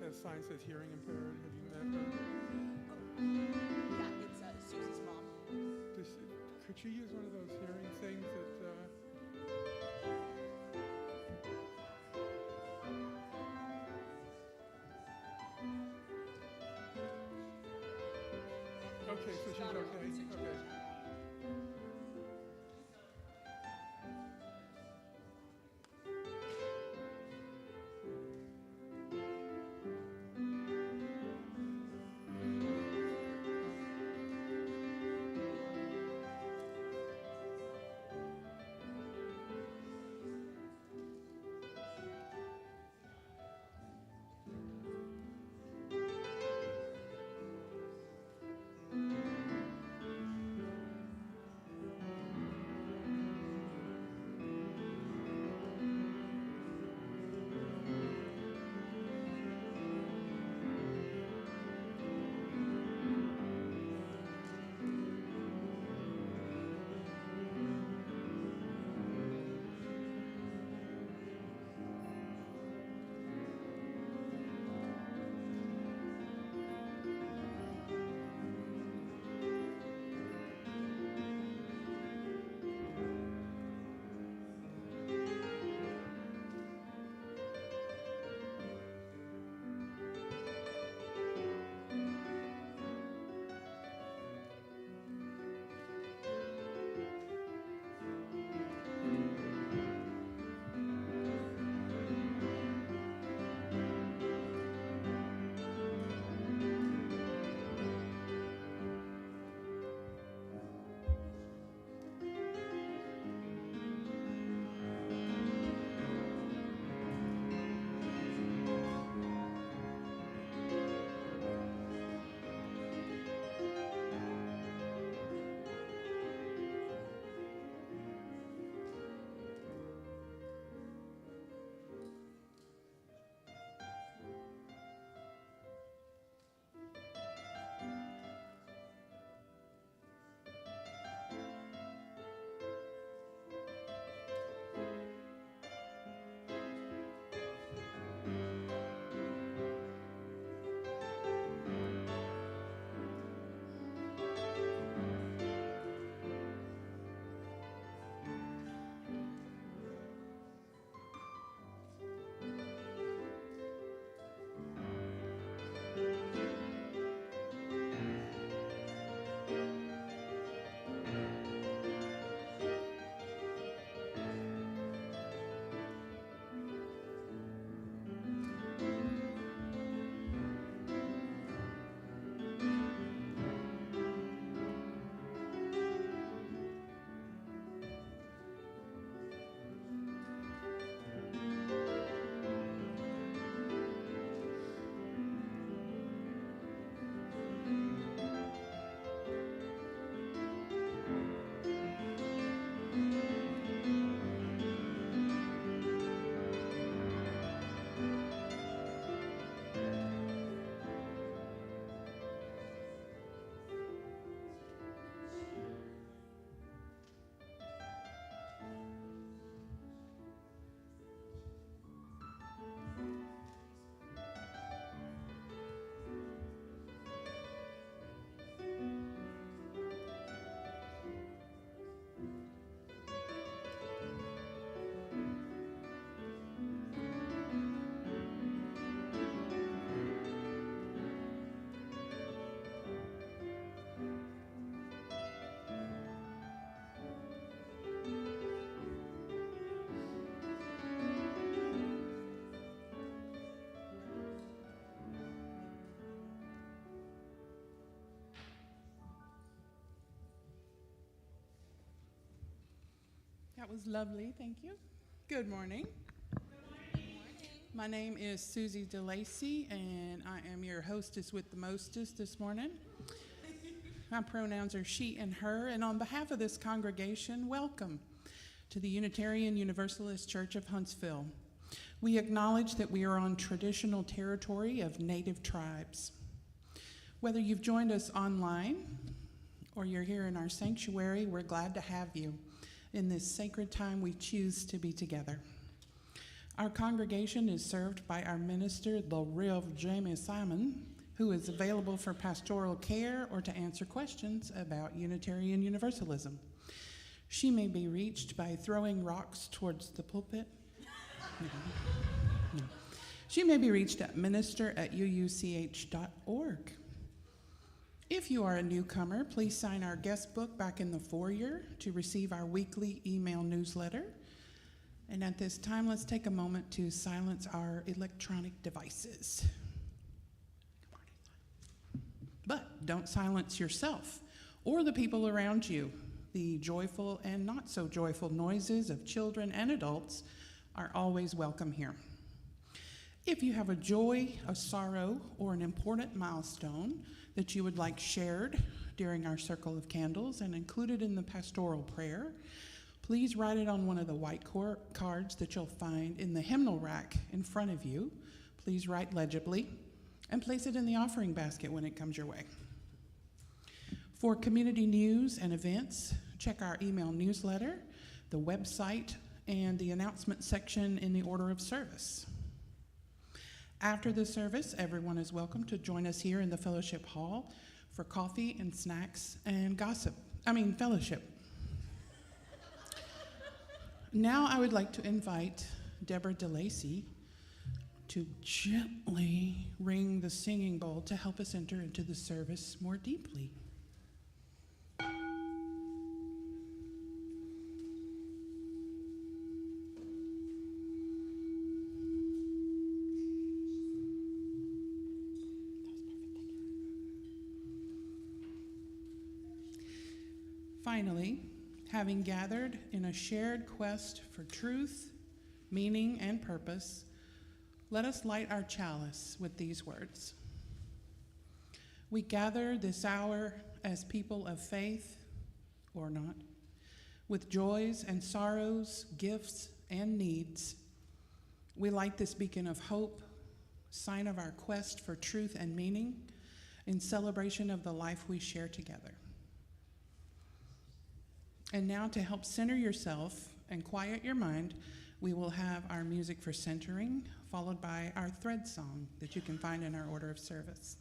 that sign says hearing impaired. Have you met her? Yeah, it's Susie's mom. Could she use one of those hearing things that... Okay, so she's okay. Okay. That was lovely, thank you. Good morning. Good morning. My name is Susie DeLacy, and I am your hostess with the mostest this morning. My pronouns are she and her, and on behalf of this congregation, welcome to the Unitarian Universalist Church of Huntsville. We acknowledge that we are on traditional territory of Native tribes. Whether you've joined us online or you're here in our sanctuary, we're glad to have you in this sacred time we choose to be together. Our congregation is served by our minister, the Rev. Jamie Simon, who is available for pastoral care or to answer questions about Unitarian Universalism. She may be reached by throwing rocks towards the pulpit. No. She may be reached at minister@uuch.org. If you are a newcomer, please sign our guest book back in the foyer to receive our weekly email newsletter. And at this time, let's take a moment to silence our electronic devices. But don't silence yourself or the people around you. The joyful and not so joyful noises of children and adults are always welcome here. If you have a joy, a sorrow, or an important milestone that you would like shared during our circle of candles and included in the pastoral prayer, please write it on one of the white cards that you'll find in the hymnal rack in front of you. Please write legibly and place it in the offering basket when it comes your way. For community news and events, check our email newsletter, the website, and the announcement section in the order of service. After the service, everyone is welcome to join us here in the fellowship hall for coffee and snacks and fellowship. Now I would like to invite Deborah DeLacy to gently ring the singing bowl to help us enter into the service more deeply. Finally, having gathered in a shared quest for truth, meaning, and purpose, let us light our chalice with these words. We gather this hour as people of faith, or not, with joys and sorrows, gifts and needs. We light this beacon of hope, sign of our quest for truth and meaning, in celebration of the life we share together. And now, to help center yourself and quiet your mind, we will have our music for centering, followed by our thread song that you can find in our order of service.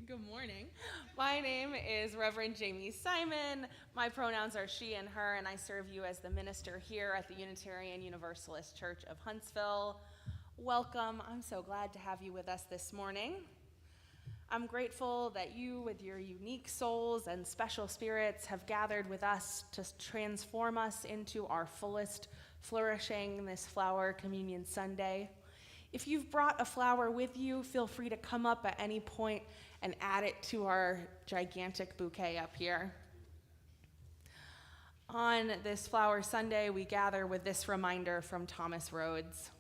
Good morning. My name is Reverend Jamie Simon. My pronouns are she and her, and I serve you as the minister here at the Unitarian Universalist Church of Huntsville. Welcome. I'm so glad to have you with us this morning. I'm grateful that you, with your unique souls and special spirits, have gathered with us to transform us into our fullest flourishing this Flower Communion Sunday. If you've brought a flower with you, feel free to come up at any point and add it to our gigantic bouquet up here. On this Flower Sunday, we gather with this reminder from Thomas Rhodes.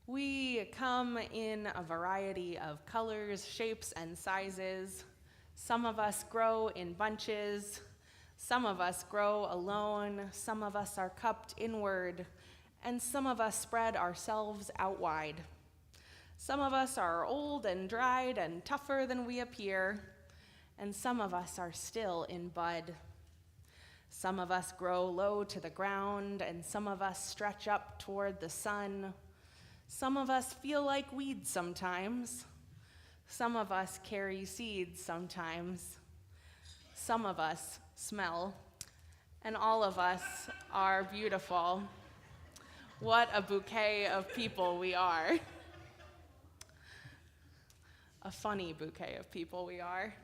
We come in a variety of colors, shapes, and sizes. Some of us grow in bunches. Some of us grow alone, some of us are cupped inward, and some of us spread ourselves out wide. Some of us are old and dried and tougher than we appear, and some of us are still in bud. Some of us grow low to the ground, and some of us stretch up toward the sun. Some of us feel like weeds sometimes. Some of us carry seeds sometimes. Some of us smell, and all of us are beautiful. What a bouquet of people we are. A funny bouquet of people we are.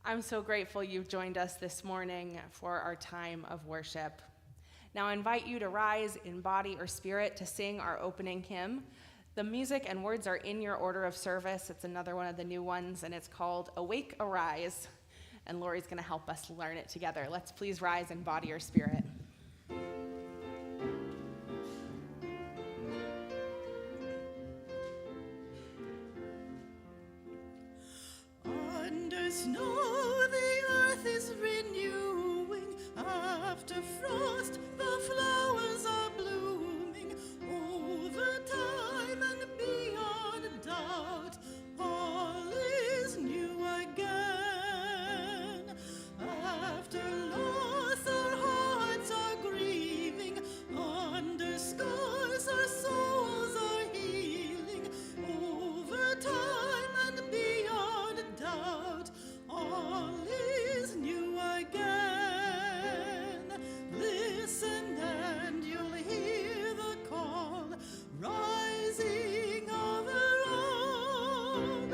I'm so grateful you've joined us this morning for our time of worship. Now I invite you to rise in body or spirit to sing our opening hymn. The music and words are in your order of service. It's another one of the new ones, and it's called Awake, Arise. And Lori's going to help us learn it together. Let's please rise in body or spirit. Under snow the earth is renewing. After frost the flowers are blooming. Over time and beyond doubt, all is new again. After loss our hearts are grieving. Under scars our souls are healing. Over time and beyond doubt, all is new again. Listen and you'll hear the call rising over all.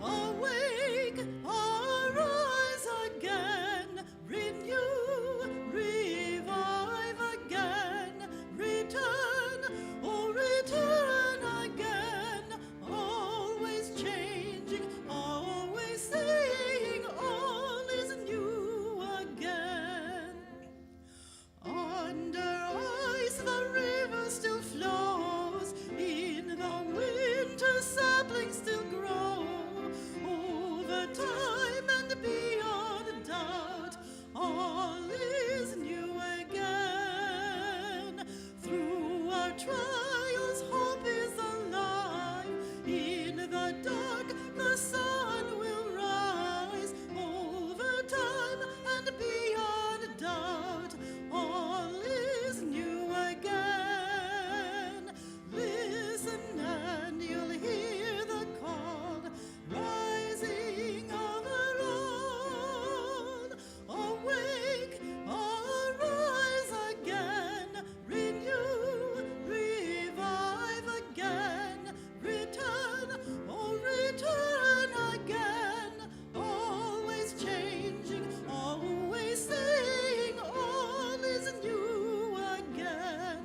Awake, arise again, renew, revive again, return, oh return again, always changing, always saying all is new again. Under ice the river still flows, in the winter saplings still grow. Over time and beyond doubt, all is new again. Through our trials hope is alive, in the dark the sun will rise. Over time and beyond doubt, all is new again. Listen and you'll hear the call rising over all. Awake, arise again, renew, revive again, return, oh return again, always changing, always saying all is new again.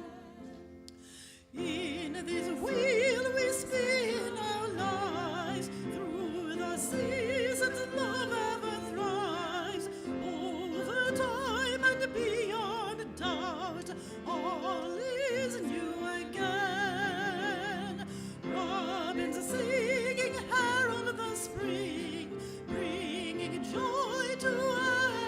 In this wheel we spin our lives, through the seasons love ever thrives. Over time and beyond doubt, all is new again. Robins singing herald the spring, bringing joy to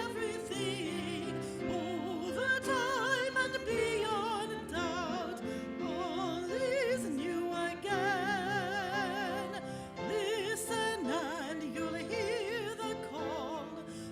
everything. Over time and beyond doubt, all is new again. Listen and you'll hear the call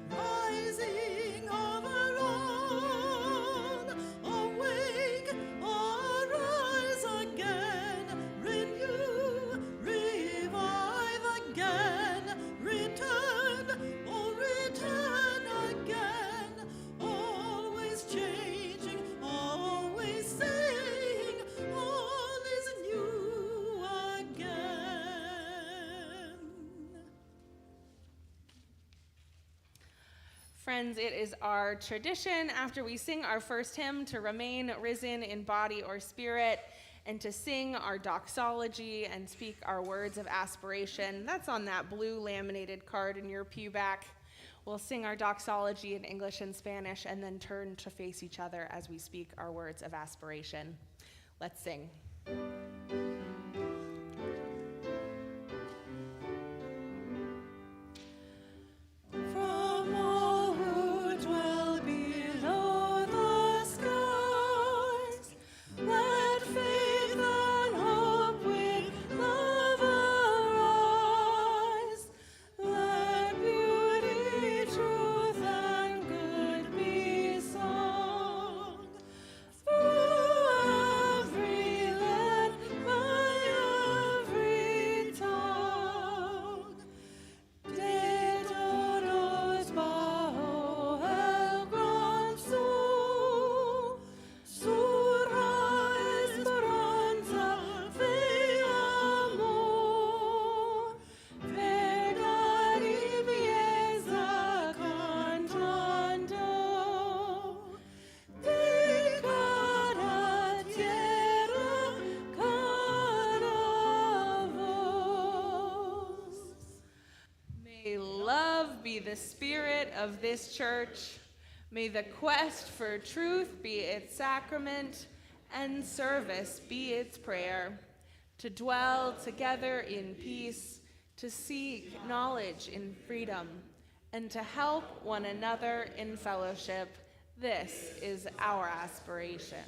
rising over all. Awake, arise again, renew, revive again, return, oh return again, always changing, always saying all is new again. Friends, it is our tradition after we sing our first hymn to remain risen in body or spirit and to sing our doxology and speak our words of aspiration. That's on that blue laminated card in your pew back. We'll sing our doxology in English and Spanish and then turn to face each other as we speak our words of aspiration. Let's sing. From all who be the spirit of this church. May the quest for truth be its sacrament, and service be its prayer. To dwell together in peace, to seek knowledge in freedom, and to help one another in fellowship. This is our aspiration.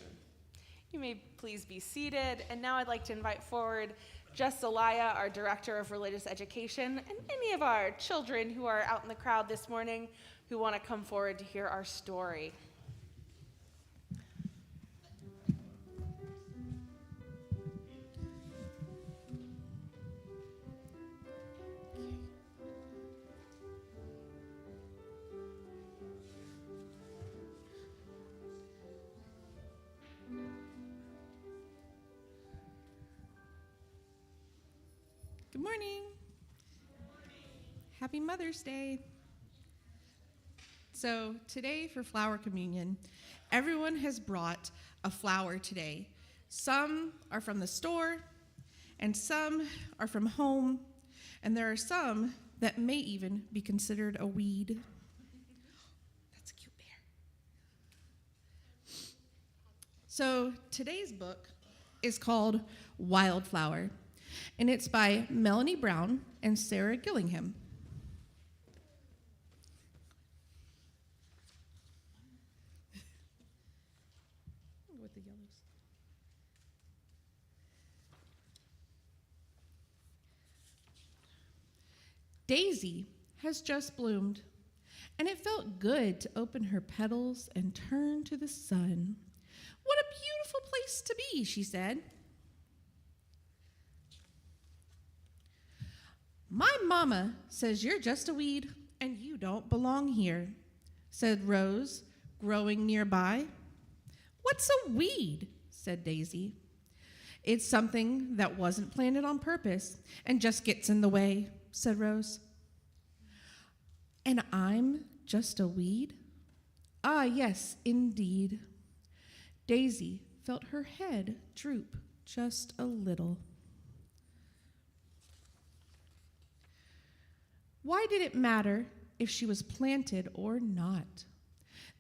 You may please be seated, and now I'd like to invite forward Jess Zelaya, our Director of Religious Education, and any of our children who are out in the crowd this morning who want to come forward to hear our story. Good morning. Happy Mother's Day. So today for flower communion, everyone has brought a flower today. Some are from the store, and some are from home, and there are some that may even be considered a weed. That's a cute bear. So today's book is called Wildflower, and it's by Melanie Brown and Sarah Gillingham. With the yellows. Daisy has just bloomed, and it felt good to open her petals and turn to the sun. What a beautiful place to be, she said. My mama says you're just a weed and you don't belong here, said Rose, growing nearby. What's a weed? Said Daisy. It's something that wasn't planted on purpose and just gets in the way, said Rose. And I'm just a weed? Ah, yes, indeed. Daisy felt her head droop just a little. Why did it matter if she was planted or not?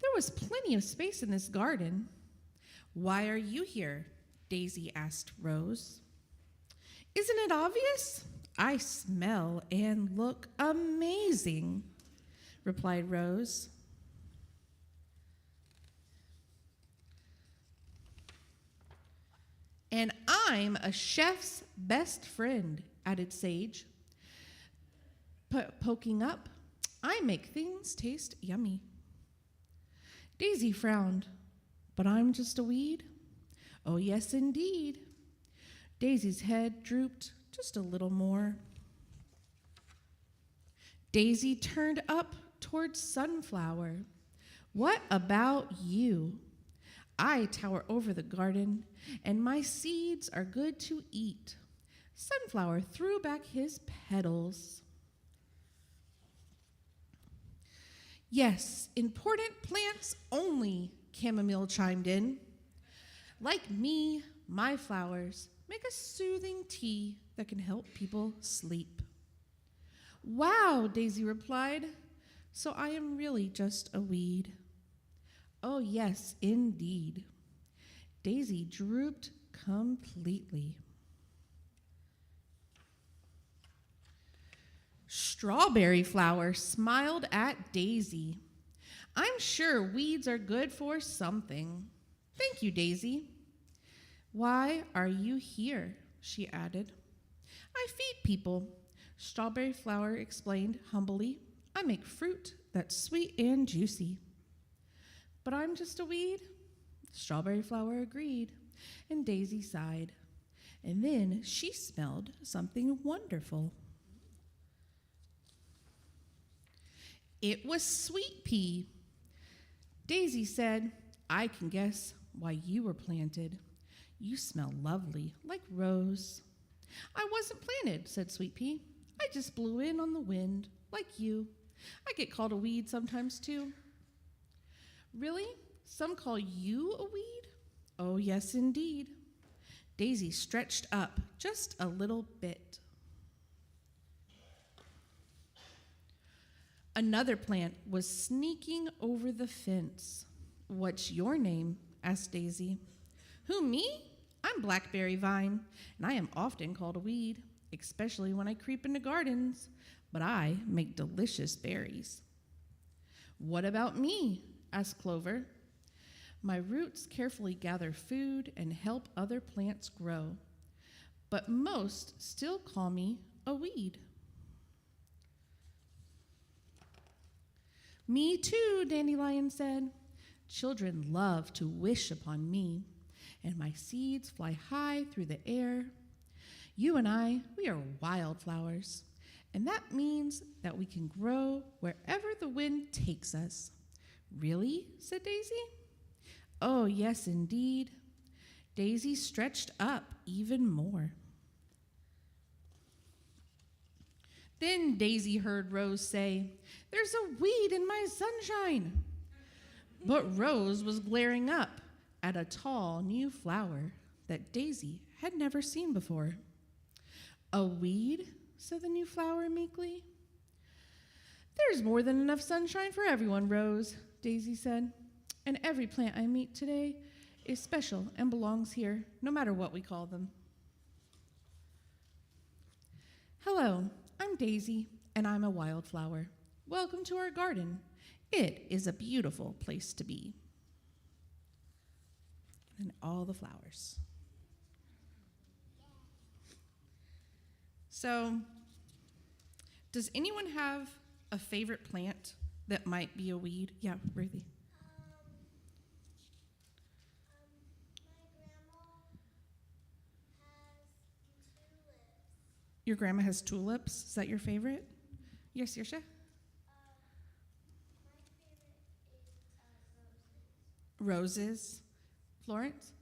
There was plenty of space in this garden. Why are you here? Daisy asked Rose. Isn't it obvious? I smell and look amazing, replied Rose. And I'm a chef's best friend, added Sage. Poking up, I make things taste yummy. Daisy frowned. But I'm just a weed? Oh, yes, indeed. Daisy's head drooped just a little more. Daisy turned up towards Sunflower. What about you? I tower over the garden, and my seeds are good to eat. Sunflower threw back his petals. Yes, important plants only, Chamomile chimed in. Like me, my flowers make a soothing tea that can help people sleep. Wow, Daisy replied. So I am really just a weed. Oh, yes, indeed. Daisy drooped completely. Strawberry Flower smiled at Daisy. I'm sure weeds are good for something. Thank you, Daisy. Why are you here? She added. I feed people, Strawberry Flower explained humbly. I make fruit that's sweet and juicy. But I'm just a weed? Strawberry Flower agreed, and Daisy sighed. And then she smelled something wonderful. It was Sweet Pea. Daisy said, I can guess why you were planted. You smell lovely, like rose. I wasn't planted, said Sweet Pea. I just blew in on the wind, like you. I get called a weed sometimes, too. Really? Some call you a weed? Oh, yes, indeed. Daisy stretched up just a little bit. Another plant was sneaking over the fence. "What's your name?" asked Daisy. "Who, me? I'm Blackberry Vine, and I am often called a weed, especially when I creep into gardens, but I make delicious berries." "What about me?" asked Clover. "My roots carefully gather food and help other plants grow, but most still call me a weed." "Me too," Dandelion said. "Children love to wish upon me, and my seeds fly high through the air. You and I, we are wildflowers, and that means that we can grow wherever the wind takes us." "Really?" said Daisy. "Oh, yes, indeed." Daisy stretched up even more. Then Daisy heard Rose say, "There's a weed in my sunshine." But Rose was glaring up at a tall new flower that Daisy had never seen before. "A weed?" said the new flower meekly. "There's more than enough sunshine for everyone, Rose," Daisy said. "And every plant I meet today is special and belongs here, no matter what we call them." "Hello, I'm Daisy, and I'm a wildflower. Welcome to our garden. It is a beautiful place to be." And all the flowers. So, does anyone have a favorite plant that might be a weed? Yeah, Ruthie. Your grandma has tulips. Is that your favorite? Yes, Yersha? Roses. Florence?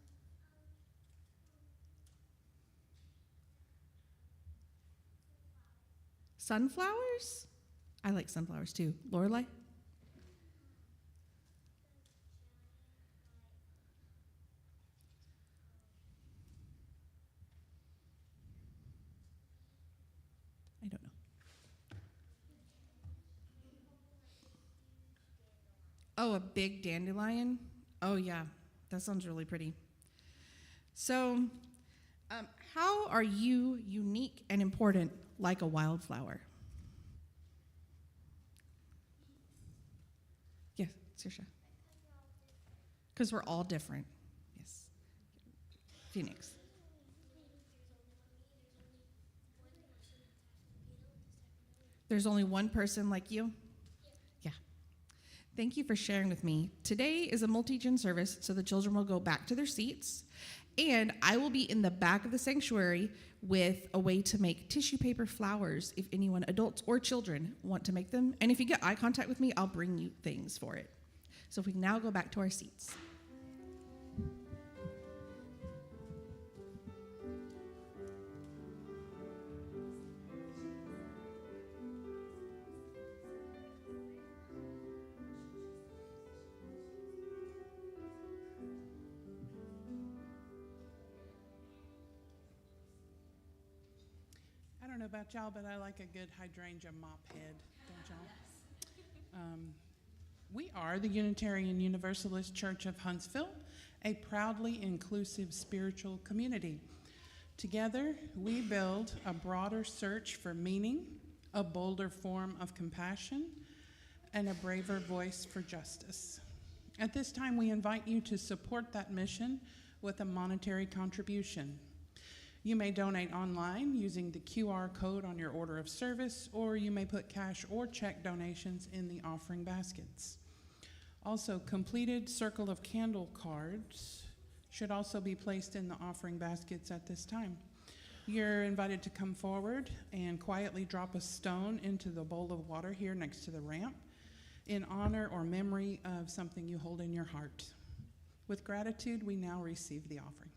Sunflowers? I like sunflowers too. Lorelai? I don't know. Oh, a big dandelion? Oh, yeah. That sounds really pretty. So, how are you unique and important like a wildflower? Yes, Saoirse. Because we're all different. Yes. Phoenix. There's only one person like you? Yeah. Thank you for sharing with me. Today is a multi-gen service, so the children will go back to their seats, and I will be in the back of the sanctuary with a way to make tissue paper flowers if anyone, adults or children, want to make them. And if you get eye contact with me, I'll bring you things for it. So if we can now go back to our seats. I don't know about y'all, but I like a good hydrangea mop head, don't y'all? We are the Unitarian Universalist Church of Huntsville, a proudly inclusive spiritual community. Together, we build a broader search for meaning, a bolder form of compassion, and a braver voice for justice. At this time, we invite you to support that mission with a monetary contribution. You may donate online using the QR code on your order of service, or you may put cash or check donations in the offering baskets. Also, completed Circle of Candle cards should also be placed in the offering baskets at this time. You're invited to come forward and quietly drop a stone into the bowl of water here next to the ramp in honor or memory of something you hold in your heart. With gratitude, we now receive the offering.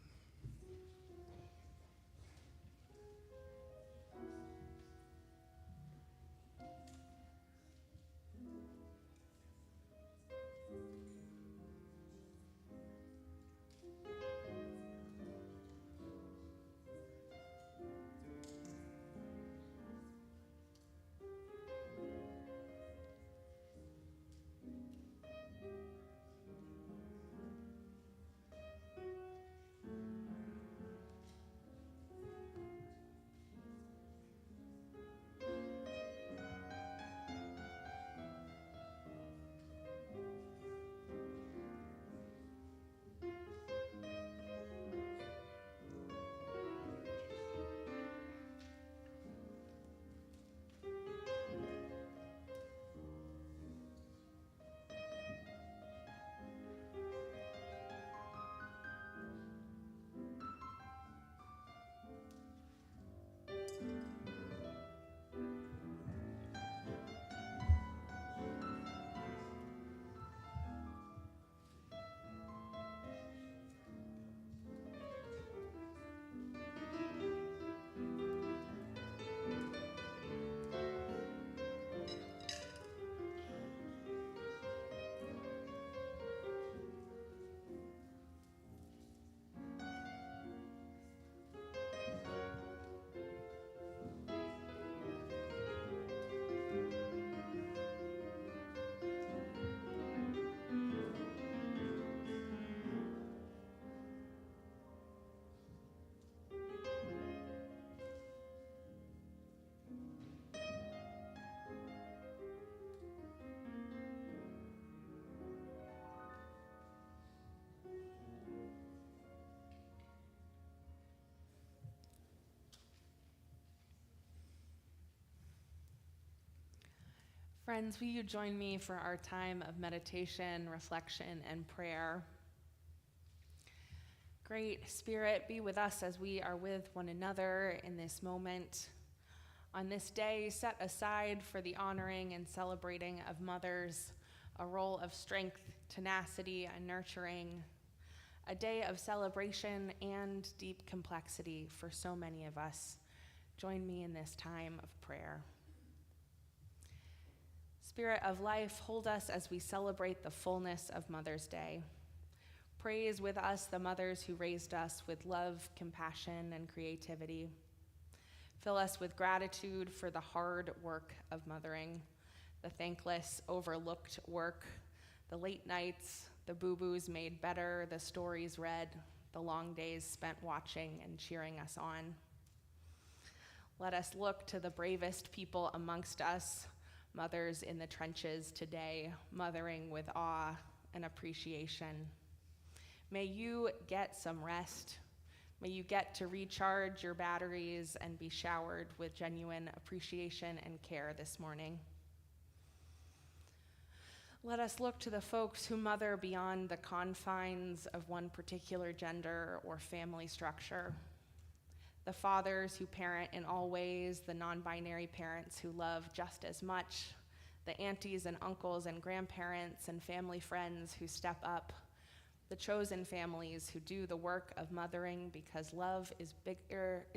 Friends, will you join me for our time of meditation, reflection, and prayer? Great Spirit, be with us as we are with one another in this moment. On this day, set aside for the honoring and celebrating of mothers, a role of strength, tenacity, and nurturing, a day of celebration and deep complexity for so many of us. Join me in this time of prayer. Spirit of life, hold us as we celebrate the fullness of Mother's Day. Praise with us the mothers who raised us with love, compassion, and creativity. Fill us with gratitude for the hard work of mothering, the thankless, overlooked work, the late nights, the boo-boos made better, the stories read, the long days spent watching and cheering us on. Let us look to the bravest people amongst us, mothers in the trenches today, mothering with awe and appreciation. May you get some rest. May you get to recharge your batteries and be showered with genuine appreciation and care this morning. Let us look to the folks who mother beyond the confines of one particular gender or family structure. The fathers who parent in all ways, the non-binary parents who love just as much, the aunties and uncles and grandparents and family friends who step up, the chosen families who do the work of mothering because love is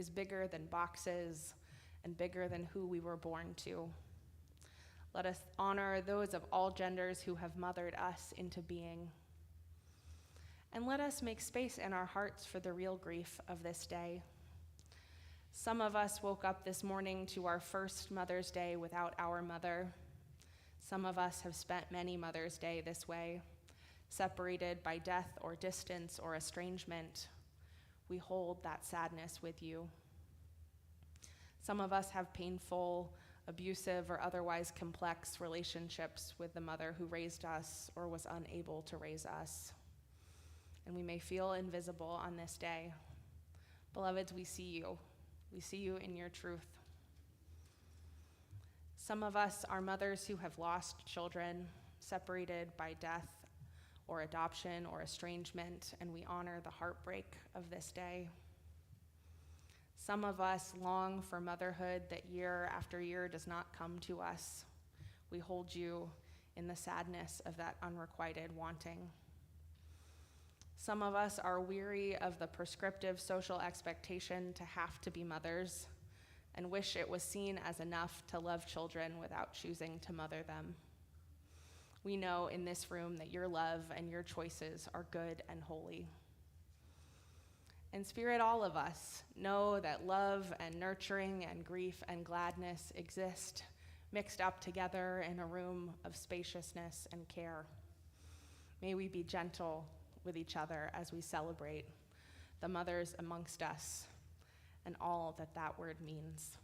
bigger than boxes and bigger than who we were born to. Let us honor those of all genders who have mothered us into being. And let us make space in our hearts for the real grief of this day. Some of us woke up this morning to our first Mother's Day without our mother. Some of us have spent many Mother's Day this way, separated by death or distance or estrangement. We hold that sadness with you. Some of us have painful, abusive, or otherwise complex relationships with the mother who raised us or was unable to raise us. And we may feel invisible on this day. Beloveds, we see you. We see you in your truth. Some of us are mothers who have lost children, separated by death or adoption or estrangement, and we honor the heartbreak of this day. Some of us long for motherhood that year after year does not come to us. We hold you in the sadness of that unrequited wanting. Some of us are weary of the prescriptive social expectation to have to be mothers and wish it was seen as enough to love children without choosing to mother them. We know in this room that your love and your choices are good and holy. And Spirit, all of us know that love and nurturing and grief and gladness exist mixed up together in a room of spaciousness and care. May we be gentle with each other as we celebrate the mothers amongst us and all that that word means.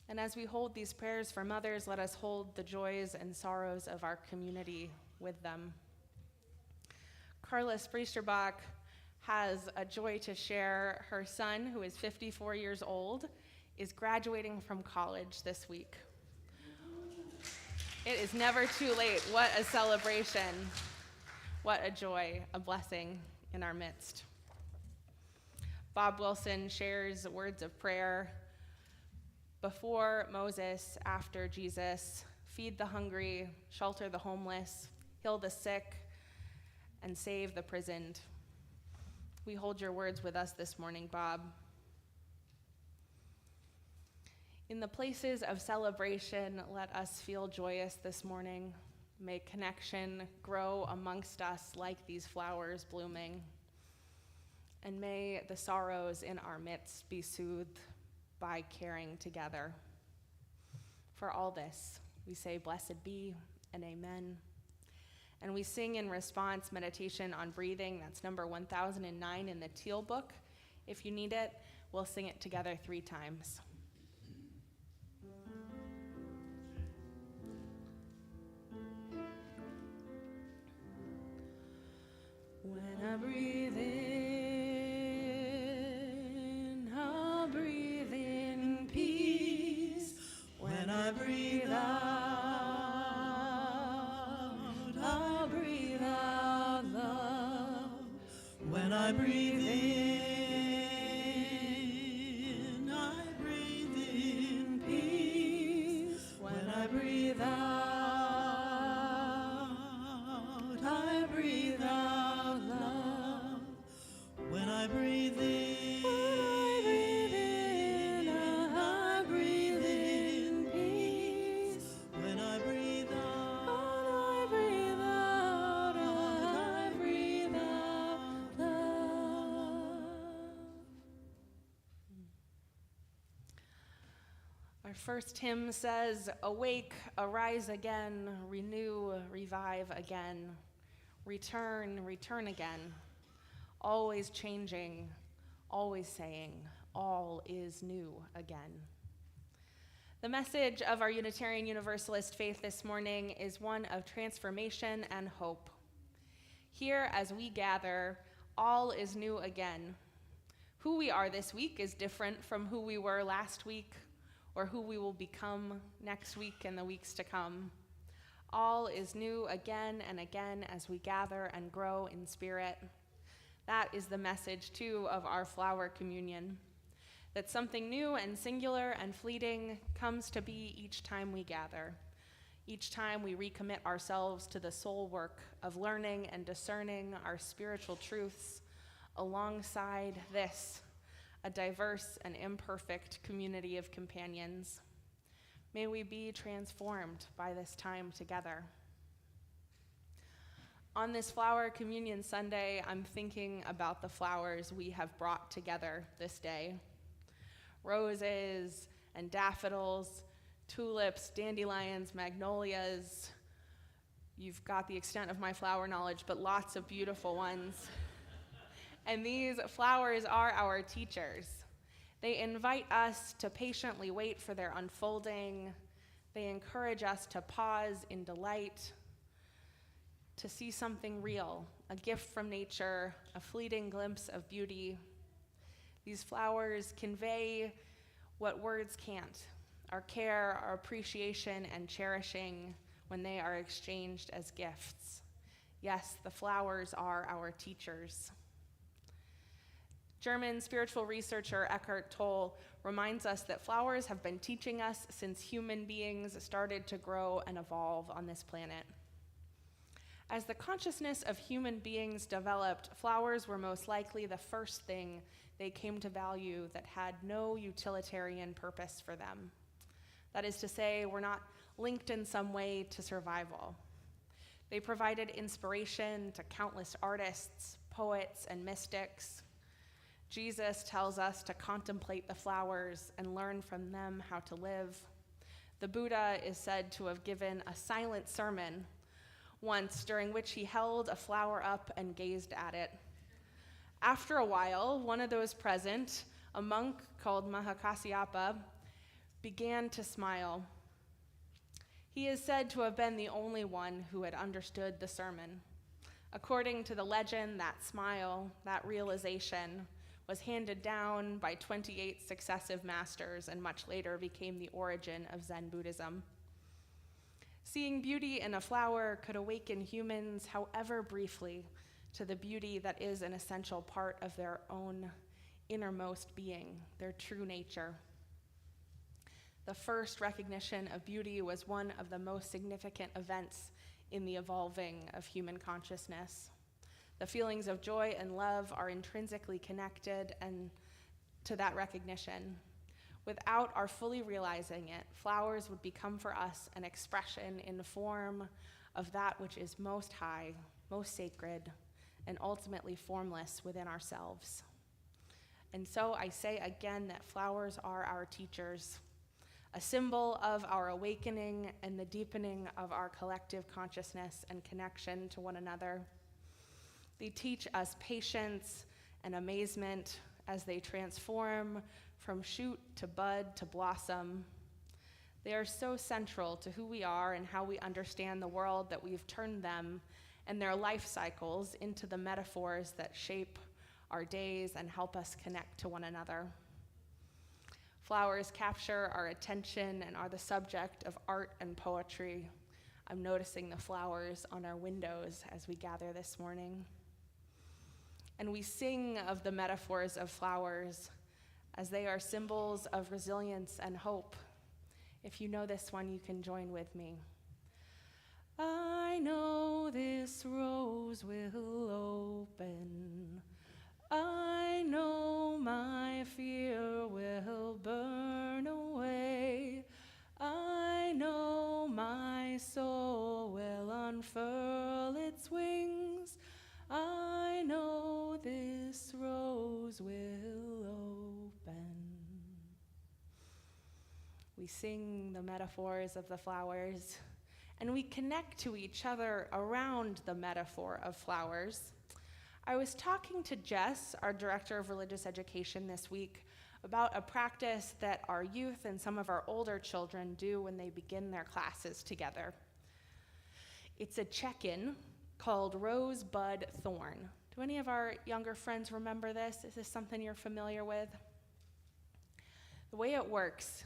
And as we hold these prayers for mothers, let us hold the joys and sorrows of our community with them. Carla Spriesterbach has a joy to share. Her son, who is 54 years old, is graduating from college this week. It is never too late. What a celebration. What a joy, a blessing in our midst. Bob Wilson shares words of prayer. Before Moses, after Jesus, feed the hungry, shelter the homeless, heal the sick, and save the prisoned. We hold your words with us this morning, Bob. In the places of celebration, let us feel joyous this morning. May connection grow amongst us like these flowers blooming. And may the sorrows in our midst be soothed by caring together. For all this, we say blessed be and amen. And we sing in response meditation on breathing. That's number 1009 in the Teal book. If you need it, we'll sing it together 3 times. When I breathe in, I'll breathe in peace. When I breathe Our first hymn says, "Awake, arise again, renew, revive again, return, return again, always changing, always saying, all is new again." The message of our Unitarian Universalist faith this morning is one of transformation and hope. Here, as we gather, all is new again. Who we are this week is different from who we were last week or who we will become next week and the weeks to come. All is new again and again as we gather and grow in spirit. That is the message, too, of our flower communion, that something new and singular and fleeting comes to be each time we gather, each time we recommit ourselves to the soul work of learning and discerning our spiritual truths alongside this, a diverse and imperfect community of companions. May we be transformed by this time together. On this Flower Communion Sunday, I'm thinking about the flowers we have brought together this day. Roses and daffodils, tulips, dandelions, magnolias. You've got the extent of my flower knowledge, but lots of beautiful ones. And these flowers are our teachers. They invite us to patiently wait for their unfolding. They encourage us to pause in delight, to see something real, a gift from nature, a fleeting glimpse of beauty. These flowers convey what words can't, our care, our appreciation, and cherishing when they are exchanged as gifts. Yes, the flowers are our teachers. German spiritual researcher Eckhart Tolle reminds us that flowers have been teaching us since human beings started to grow and evolve on this planet. As the consciousness of human beings developed, flowers were most likely the first thing they came to value that had no utilitarian purpose for them. That is to say, were not linked in some way to survival. They provided inspiration to countless artists, poets, and mystics. Jesus tells us to contemplate the flowers and learn from them how to live. The Buddha is said to have given a silent sermon once, during which he held a flower up and gazed at it. After a while, one of those present, a monk called Mahakasyapa, began to smile. He is said to have been the only one who had understood the sermon. According to the legend, that smile, that realization, was handed down by 28 successive masters and much later became the origin of Zen Buddhism. Seeing beauty in a flower could awaken humans, however briefly, to the beauty that is an essential part of their own innermost being, their true nature. The first recognition of beauty was one of the most significant events in the evolving of human consciousness. The feelings of joy and love are intrinsically connected and to that recognition. Without our fully realizing it, flowers would become for us an expression in the form of that which is most high, most sacred, and ultimately formless within ourselves. And so I say again that flowers are our teachers, a symbol of our awakening and the deepening of our collective consciousness and connection to one another. They teach us patience and amazement as they transform from shoot to bud to blossom. They are so central to who we are and how we understand the world that we've turned them and their life cycles into the metaphors that shape our days and help us connect to one another. Flowers capture our attention and are the subject of art and poetry. I'm noticing the flowers on our windows as we gather this morning. And we sing of the metaphors of flowers as they are symbols of resilience and hope. If you know this one, you can join with me. I know this rose will open. I know my fear will burn away. I know my soul will unfurl its wings. I know this rose will open. We We sing the metaphors of the flowers, and we connect to each other around the metaphor of flowers. I was talking to Jess, our director of religious education this week, about a practice that our youth and some of our older children do when they begin their classes together. It's a check-in called Rose, Bud, Thorn. Do any of our younger friends remember this? Is this something you're familiar with? The way it works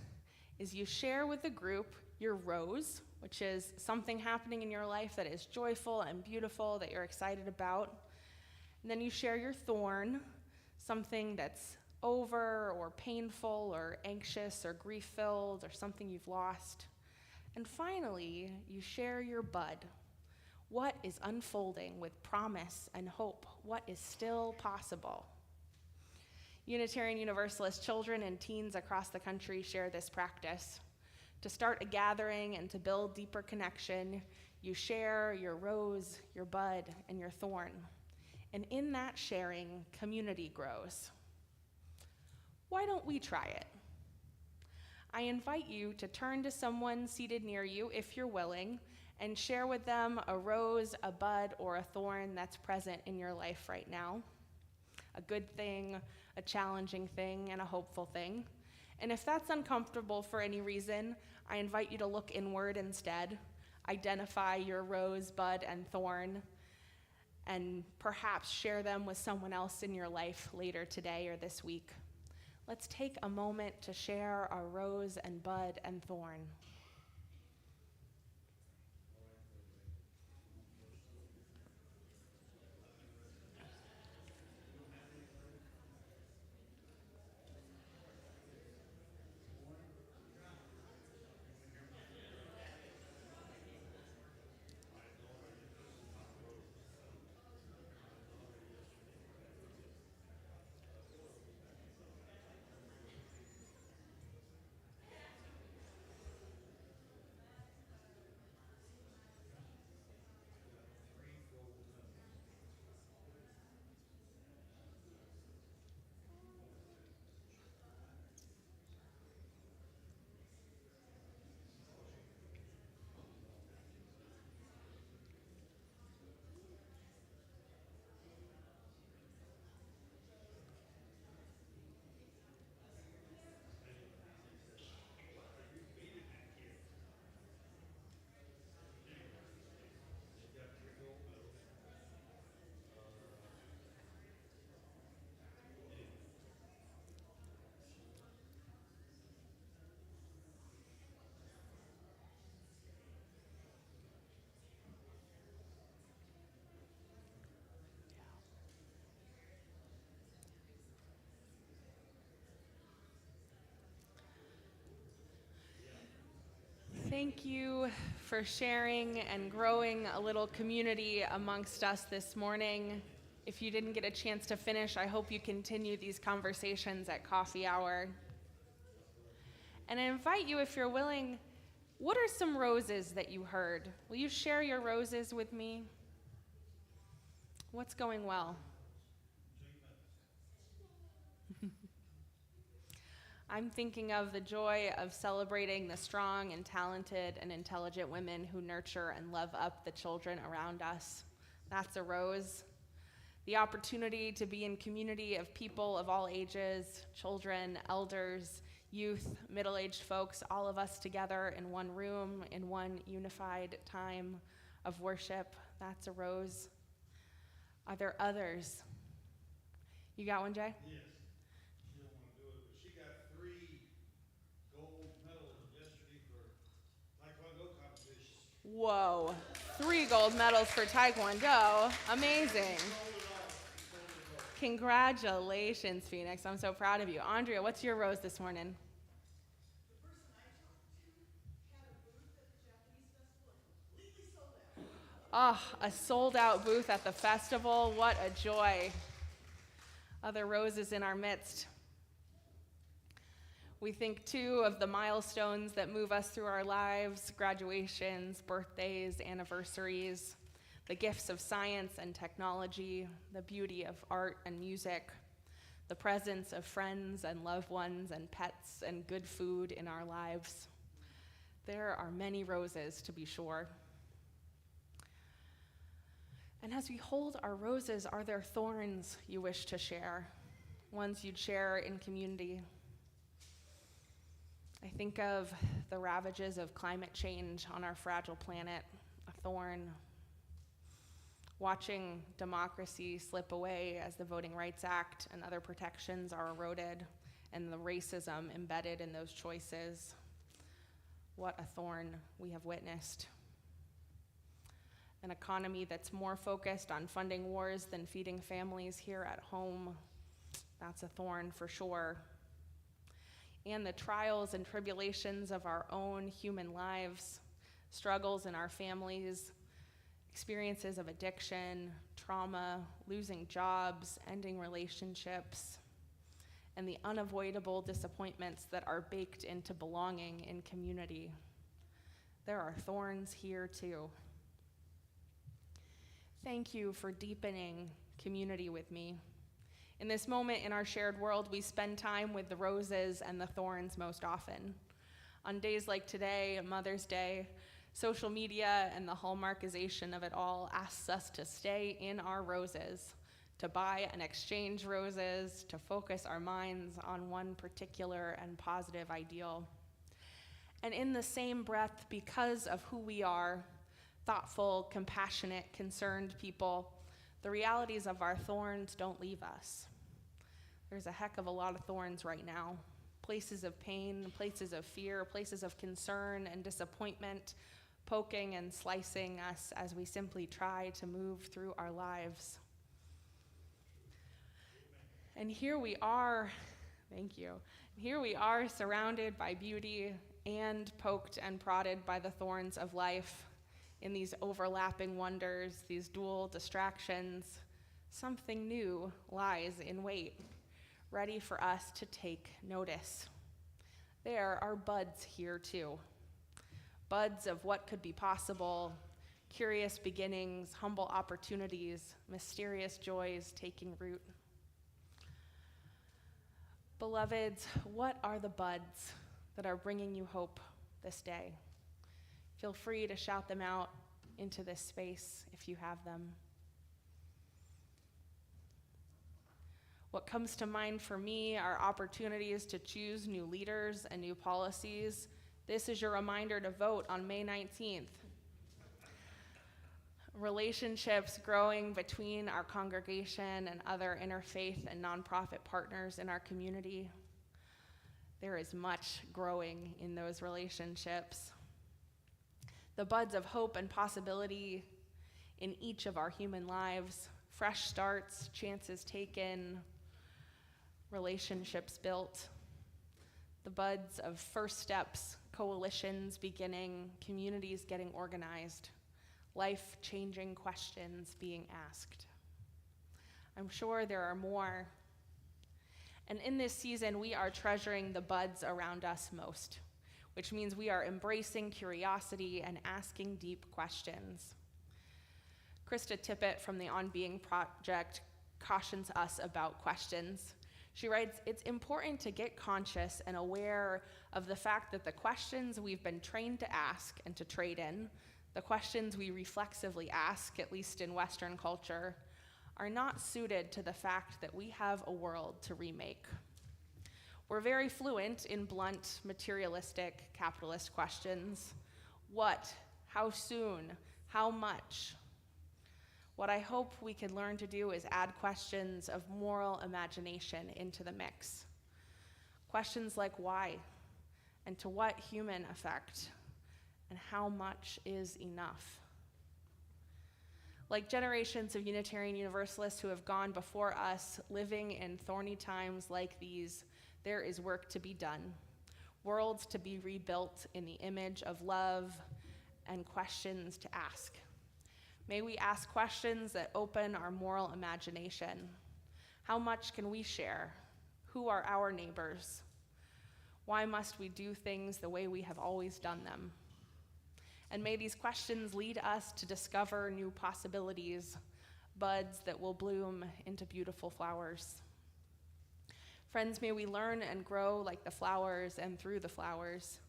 is you share with the group your rose, which is something happening in your life that is joyful and beautiful that you're excited about. And then you share your thorn, something that's over or painful or anxious or grief-filled or something you've lost. And finally, you share your bud. What is unfolding with promise and hope? What is still possible? Unitarian Universalist children and teens across the country share this practice. To start a gathering and to build deeper connection, you share your rose, your bud, and your thorn. And in that sharing, community grows. Why don't we try it? I invite you to turn to someone seated near you, if you're willing, and share with them a rose, a bud, or a thorn that's present in your life right now. A good thing, a challenging thing, and a hopeful thing. And if that's uncomfortable for any reason, I invite you to look inward instead. Identify your rose, bud, and thorn, and perhaps share them with someone else in your life later today or this week. Let's take a moment to share our rose and bud and thorn. Thank you for sharing and growing a little community amongst us this morning. If you didn't get a chance to finish, I hope you continue these conversations at coffee hour. And I invite you, if you're willing, what are some roses that you heard? Will you share your roses with me? What's going well? I'm thinking of the joy of celebrating the strong and talented and intelligent women who nurture and love up the children around us. That's a rose. The opportunity to be in community of people of all ages, children, elders, youth, middle-aged folks, all of us together in one room, in one unified time of worship. That's a rose. Are there others? You got one, Jay? Yes. She don't want to do it, but she got 3 gold medals yesterday for Taekwondo competition. Whoa, 3 gold medals for Taekwondo. Amazing. Congratulations, Phoenix. I'm so proud of you. Andrea, what's your rose this morning? The person I talked to had a booth at the Japanese festival and completely sold out. Oh, a sold-out booth at the festival. What a joy. Other roses in our midst. We think, too, of the milestones that move us through our lives, graduations, birthdays, anniversaries, the gifts of science and technology, the beauty of art and music, the presence of friends and loved ones and pets and good food in our lives. There are many roses, to be sure. And as we hold our roses, are there thorns you wish to share? Ones you'd share in community? I think of the ravages of climate change on our fragile planet, a thorn. Watching democracy slip away as the Voting Rights Act and other protections are eroded, and the racism embedded in those choices. What a thorn we have witnessed. An economy that's more focused on funding wars than feeding families here at home. That's a thorn for sure. And the trials and tribulations of our own human lives, struggles in our families, experiences of addiction, trauma, losing jobs, ending relationships, and the unavoidable disappointments that are baked into belonging in community. There are thorns here too. Thank you for deepening community with me. In this moment in our shared world, we spend time with the roses and the thorns most often. On days like today, Mother's Day, social media and the hallmarkization of it all asks us to stay in our roses, to buy and exchange roses, to focus our minds on one particular and positive ideal. And in the same breath, because of who we are, thoughtful, compassionate, concerned people, the realities of our thorns don't leave us. There's a heck of a lot of thorns right now. Places of pain, places of fear, places of concern and disappointment, poking and slicing us as we simply try to move through our lives. And here we are, thank you, here we are surrounded by beauty and poked and prodded by the thorns of life in these overlapping wonders, these dual distractions. Something new lies in wait, ready for us to take notice. There are buds here too. Buds of what could be possible, curious beginnings, humble opportunities, mysterious joys taking root. Beloveds, what are the buds that are bringing you hope this day? Feel free to shout them out into this space if you have them. What comes to mind for me are opportunities to choose new leaders and new policies. This is your reminder to vote on May 19th. Relationships growing between our congregation and other interfaith and nonprofit partners in our community. There is much growing in those relationships. The buds of hope and possibility in each of our human lives, fresh starts, chances taken, relationships built, the buds of first steps, coalitions beginning, communities getting organized, life-changing questions being asked. I'm sure there are more. And in this season, we are treasuring the buds around us most, which means we are embracing curiosity and asking deep questions. Krista Tippett from the On Being Project cautions us about questions. She writes, "It's important to get conscious and aware of the fact that the questions we've been trained to ask and to trade in, the questions we reflexively ask, at least in Western culture, are not suited to the fact that we have a world to remake. We're very fluent in blunt, materialistic, capitalist questions. What? How soon? How much? What I hope we can learn to do is add questions of moral imagination into the mix. Questions like why, and to what human effect, and how much is enough? Like generations of Unitarian Universalists who have gone before us, living in thorny times like these, there is work to be done, worlds to be rebuilt in the image of love, and questions to ask. May we ask questions that open our moral imagination. How much can we share? Who are our neighbors? Why must we do things the way we have always done them? And may these questions lead us to discover new possibilities, buds that will bloom into beautiful flowers. Friends, may we learn and grow like the flowers and through the flowers.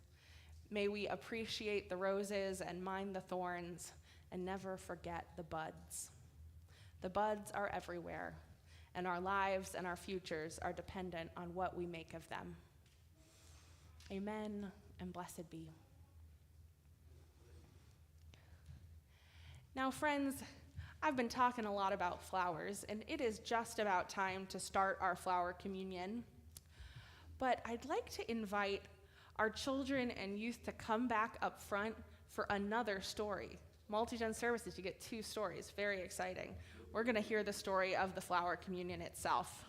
May we appreciate the roses and mind the thorns and never forget the buds. The buds are everywhere, and our lives and our futures are dependent on what we make of them. Amen, and blessed be. Now, friends, I've been talking a lot about flowers, and it is just about time to start our flower communion. But I'd like to invite our children and youth to come back up front for another story. Multi-gen services, you get 2 stories, very exciting. We're gonna hear the story of the flower communion itself.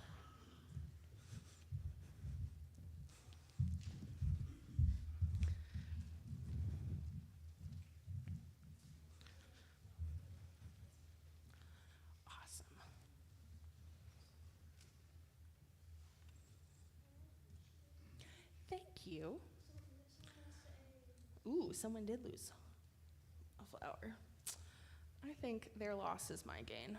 Thank you. Ooh, someone did lose a flower. I think their loss is my gain.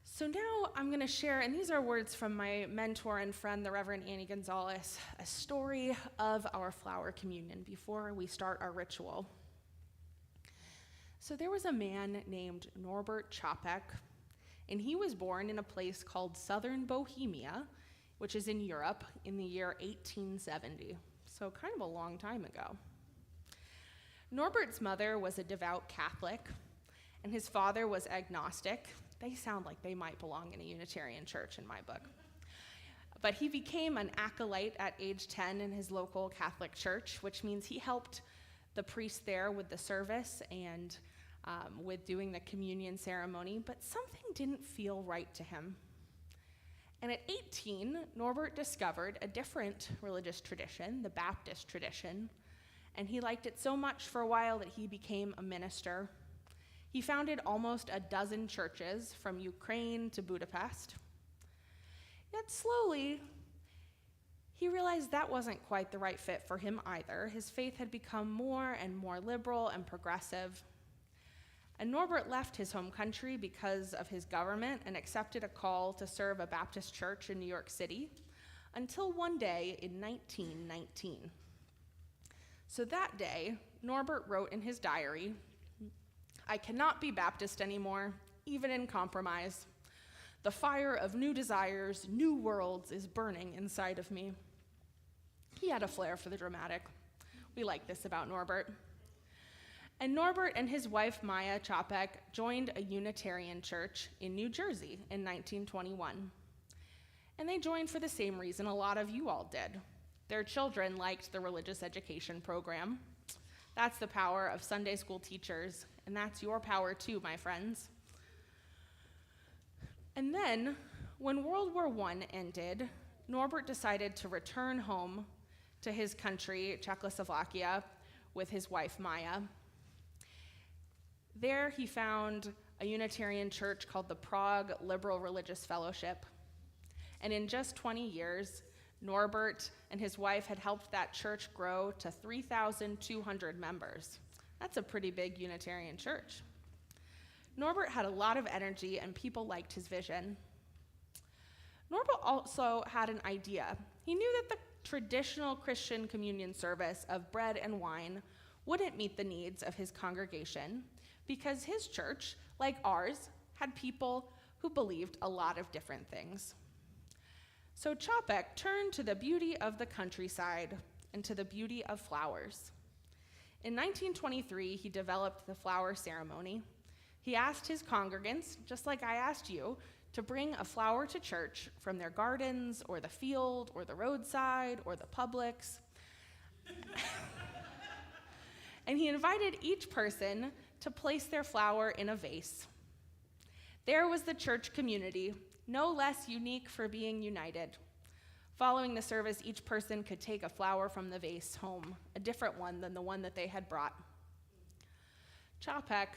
So now I'm going to share, and these are words from my mentor and friend, the Reverend Annie Gonzalez, a story of our flower communion before we start our ritual. So there was a man named Norbert Capek, and he was born in a place called Southern Bohemia, which is in Europe, in the year 1870, so kind of a long time ago. Norbert's mother was a devout Catholic, and his father was agnostic. They sound like they might belong in a Unitarian church in my book. But he became an acolyte at age 10 in his local Catholic church, which means he helped the priest there with the service and with doing the communion ceremony, but something didn't feel right to him. And at 18, Norbert discovered a different religious tradition, the Baptist tradition, and he liked it so much for a while that he became a minister. He founded almost a dozen churches from Ukraine to Budapest. Yet slowly, he realized that wasn't quite the right fit for him either. His faith had become more and more liberal and progressive. And Norbert left his home country because of his government and accepted a call to serve a Baptist church in New York City until one day in 1919. So that day, Norbert wrote in his diary, "I cannot be Baptist anymore, even in compromise. The fire of new desires, new worlds is burning inside of me." He had a flair for the dramatic. We like this about Norbert. And Norbert and his wife, Maya Capek, joined a Unitarian church in New Jersey in 1921. And they joined for the same reason a lot of you all did. Their children liked the religious education program. That's the power of Sunday school teachers, and that's your power too, my friends. And then, when World War I ended, Norbert decided to return home to his country, Czechoslovakia, with his wife, Maya. There he found a Unitarian church called the Prague Liberal Religious Fellowship. And in just 20 years, Norbert and his wife had helped that church grow to 3,200 members. That's a pretty big Unitarian church. Norbert had a lot of energy and people liked his vision. Norbert also had an idea. He knew that the traditional Christian communion service of bread and wine wouldn't meet the needs of his congregation because his church, like ours, had people who believed a lot of different things. So Capek turned to the beauty of the countryside and to the beauty of flowers. In 1923, he developed the flower ceremony. He asked his congregants, just like I asked you, to bring a flower to church from their gardens or the field or the roadside or the Publix. And he invited each person to place their flower in a vase. There was the church community, no less unique for being united. Following the service, each person could take a flower from the vase home, a different one than the one that they had brought. Capek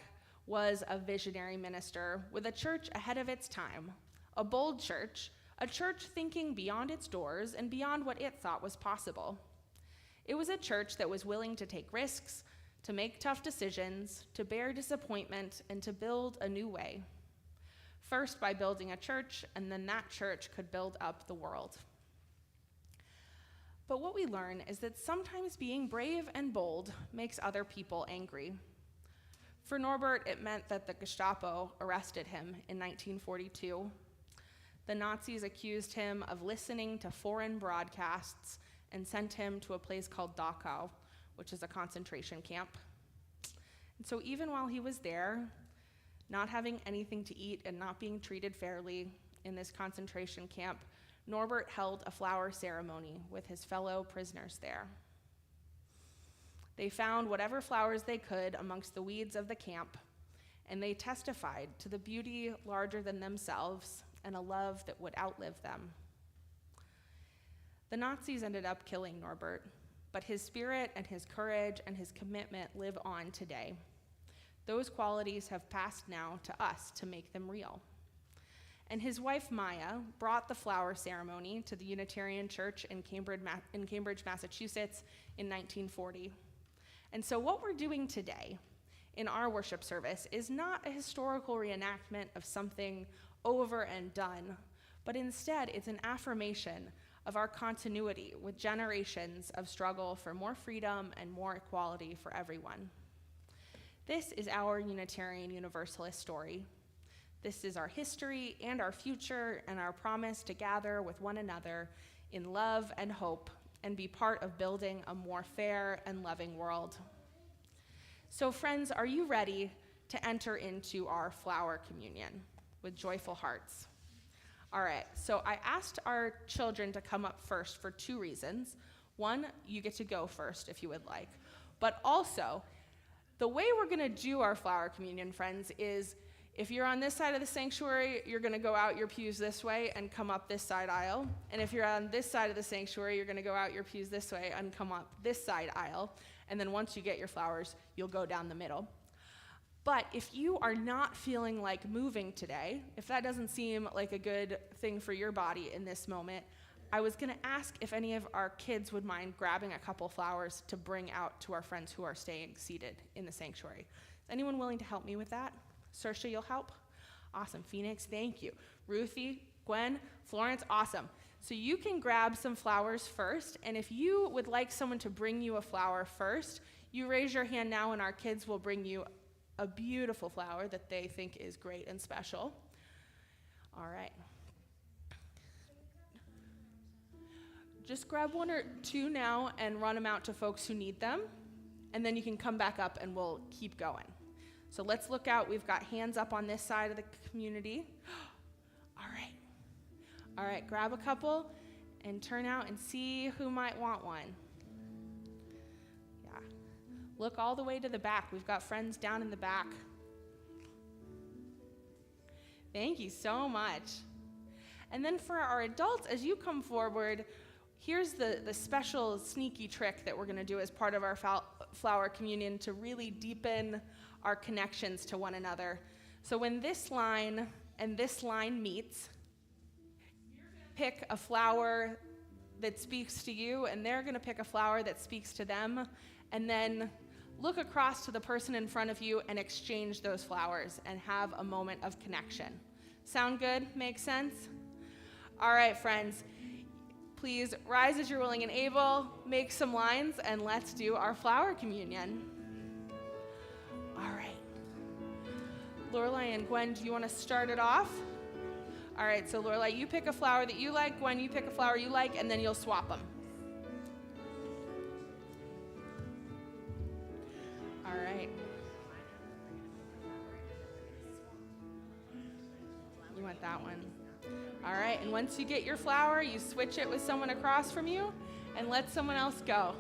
was a visionary minister with a church ahead of its time, a bold church, a church thinking beyond its doors and beyond what it thought was possible. It was a church that was willing to take risks, to make tough decisions, to bear disappointment, and to build a new way. First by building a church, and then that church could build up the world. But what we learn is that sometimes being brave and bold makes other people angry. For Norbert, it meant that the Gestapo arrested him in 1942. The Nazis accused him of listening to foreign broadcasts and sent him to a place called Dachau, which is a concentration camp. And so even while he was there, not having anything to eat and not being treated fairly in this concentration camp, Norbert held a flower ceremony with his fellow prisoners there. They found whatever flowers they could amongst the weeds of the camp, and they testified to the beauty larger than themselves and a love that would outlive them. The Nazis ended up killing Norbert, but his spirit and his courage and his commitment live on today. Those qualities have passed now to us to make them real. And his wife, Maya, brought the flower ceremony to the Unitarian Church in Cambridge, Massachusetts in 1940. And so what we're doing today in our worship service is not a historical reenactment of something over and done, but instead it's an affirmation of our continuity with generations of struggle for more freedom and more equality for everyone. This is our Unitarian Universalist story. This is our history and our future and our promise to gather with one another in love and hope and be part of building a more fair and loving world. So friends, are you ready to enter into our flower communion with joyful hearts? All right, so I asked our children to come up first for two reasons. One, you get to go first if you would like, but also, the way we're gonna do our flower communion, friends, is if you're on this side of the sanctuary, you're gonna go out your pews this way and come up this side aisle. And if you're on this side of the sanctuary, you're gonna go out your pews this way and come up this side aisle. And then once you get your flowers, you'll go down the middle. But if you are not feeling like moving today, if that doesn't seem like a good thing for your body in this moment, I was gonna ask if any of our kids would mind grabbing a couple flowers to bring out to our friends who are staying seated in the sanctuary. Is anyone willing to help me with that? Saoirse, you'll help? Awesome. Phoenix, thank you. Ruthie, Gwen, Florence, awesome. So you can grab some flowers first, and if you would like someone to bring you a flower first, you raise your hand now and our kids will bring you a beautiful flower that they think is great and special. All right. Just grab one or two now and run them out to folks who need them, and then you can come back up and we'll keep going. So let's look out. We've got hands up on this side of the community. All right, grab a couple and turn out and see who might want one. Yeah. Look all the way to the back. We've got friends down in the back. Thank you so much. And then for our adults, as you come forward, here's the special sneaky trick that we're going to do as part of our flower communion to really deepen our connections to one another. So when this line and this line meets, you're going to pick a flower that speaks to you, and they're going to pick a flower that speaks to them, and then look across to the person in front of you and exchange those flowers and have a moment of connection. Sound good? Make sense? All right, friends. Please rise as you're willing and able, make some lines, and let's do our flower communion. All right. Lorelai and Gwen, do you want to start it off? All right, so Lorelai, you pick a flower that you like, Gwen, you pick a flower you like, and then you'll swap them. All right. You want that one? All right, and once you get your flower, you switch it with someone across from you and let someone else go.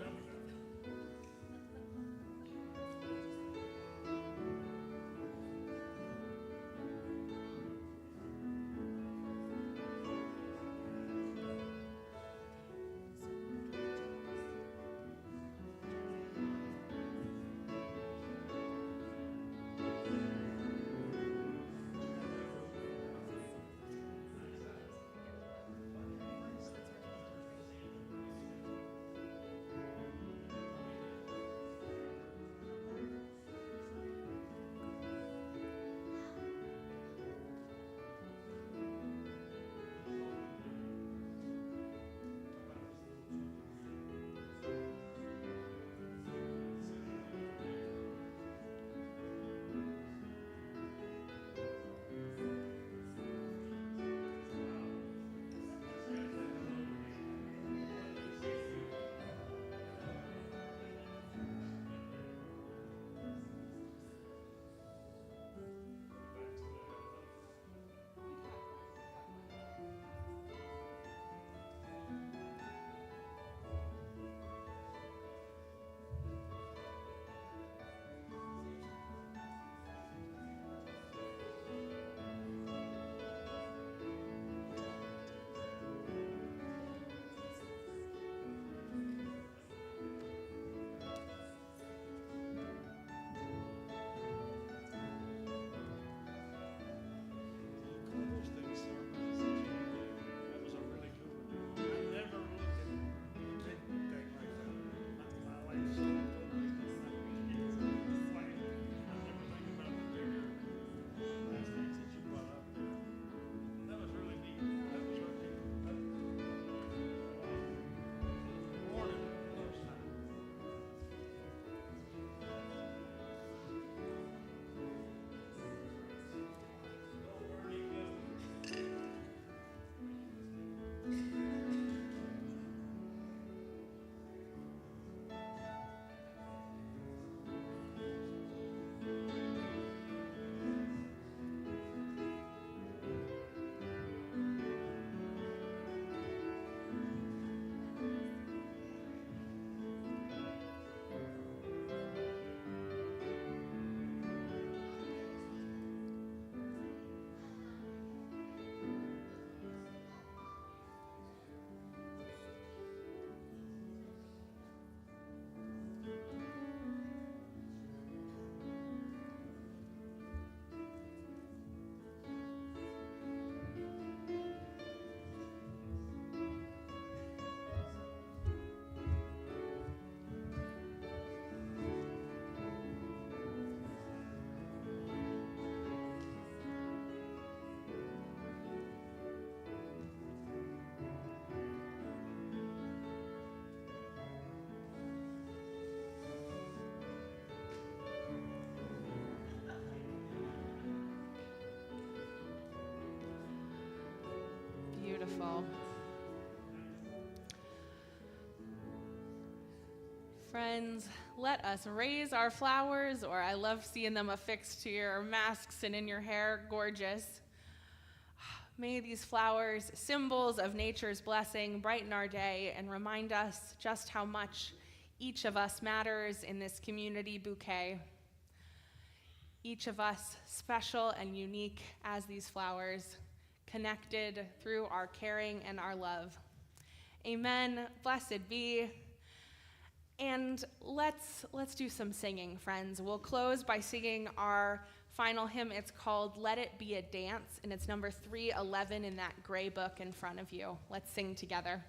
wonderful. Friends, let us raise our flowers, or I love seeing them affixed to your masks and in your hair, gorgeous. May these flowers, symbols of nature's blessing, brighten our day and remind us just how much each of us matters in this community bouquet. Each of us special and unique as these flowers, connected through our caring and our love. Amen. Blessed be. And let's do some singing, friends. We'll close by singing our final hymn. It's called Let It Be a Dance, and it's number 311 in that gray book in front of you. Let's sing together.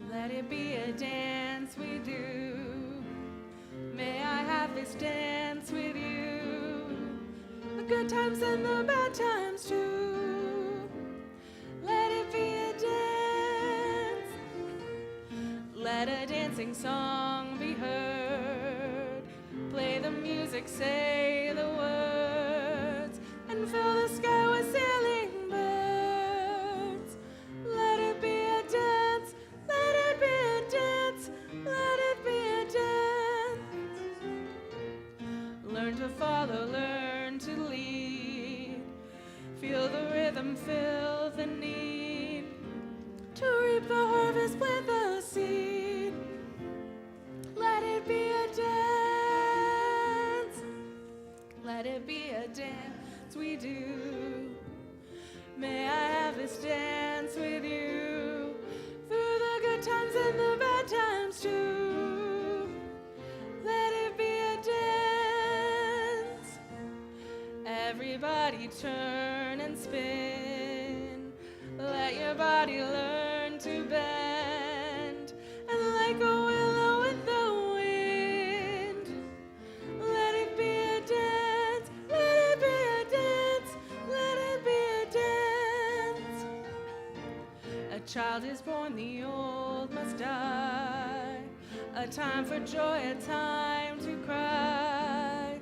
Let it be a dance we do. May I have this dance with you. The good times and the bad times too. Let it be a dance. Let a dancing song be heard. Play the music, say the words, and fill the sky with sailing birds. Let it be a dance. Let it be a dance. Let it be a dance. Learn to follow, learn to lead. Feel the rhythm, feel the need to reap the harvest, plant the seed. Let it be a dance. Let it be a dance we do. May I have this dance with you through the good times and the bad times too. Let it be a dance. Everybody turn and spin. Let your body learn to bend. And like a willow in the wind. Let it be a dance. Let it be a dance. Let it be a dance. A child is born, the old must die. A time for joy, a time to cry.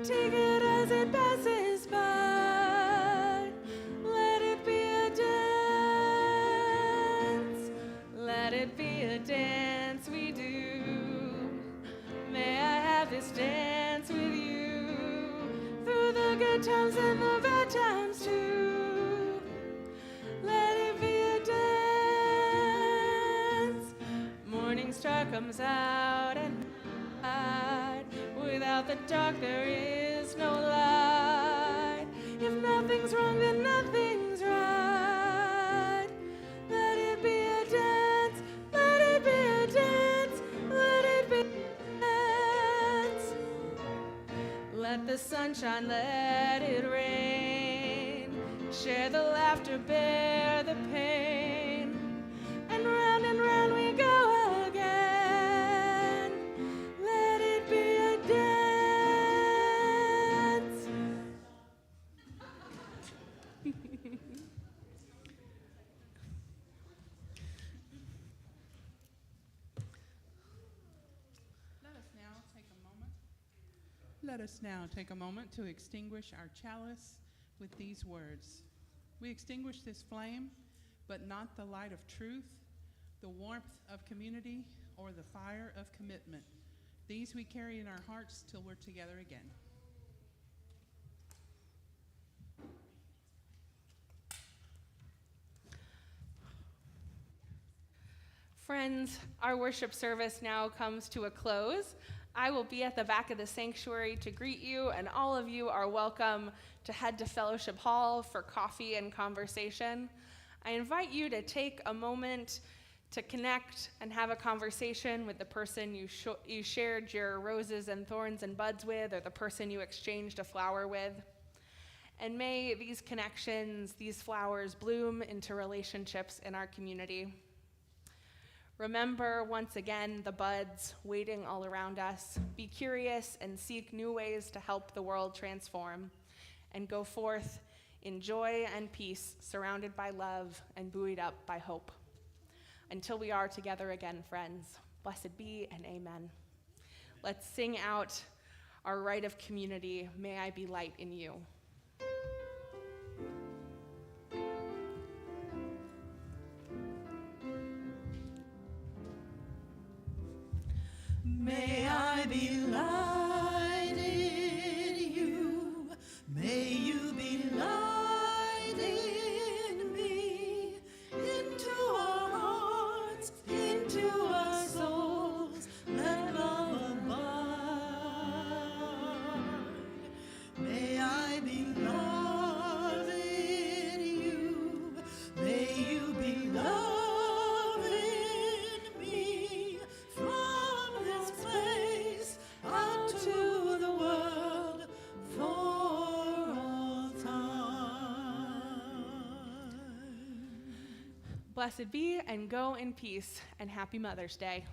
Take it as it passes by. Let it be a dance. Let it be a dance we do. May I have this dance with you through the good times and the bad times too. Let it be a dance. Morning star comes out and night. Without the dark there is no light. If nothing's wrong, then nothing's right. Let it be a dance. Let it be a dance. Let it be a dance. Let the sunshine, let it rain. Share the laughter, bear the pain. And round we go again. Let it be a dance. Let us now take a moment to extinguish our chalice with these words. We extinguish this flame, but not the light of truth, the warmth of community, or the fire of commitment. These we carry in our hearts till we're together again. Friends, our worship service now comes to a close. I will be at the back of the sanctuary to greet you, and all of you are welcome to head to Fellowship Hall for coffee and conversation. I invite you to take a moment to connect and have a conversation with the person you shared your roses and thorns and buds with, or the person you exchanged a flower with. And may these connections, these flowers, bloom into relationships in our community. Remember, once again, the buds waiting all around us. Be curious and seek new ways to help the world transform. And go forth in joy and peace, surrounded by love and buoyed up by hope. Until we are together again, friends, blessed be and amen. Let's sing out our rite of community, May I Be Light in You. May I be light in you. May you be light in me. Into our hearts, into our souls, let love abide. May I be love in you. May you be love in me. From this place out to the world for all time. Blessed be and go in peace, and happy Mother's Day.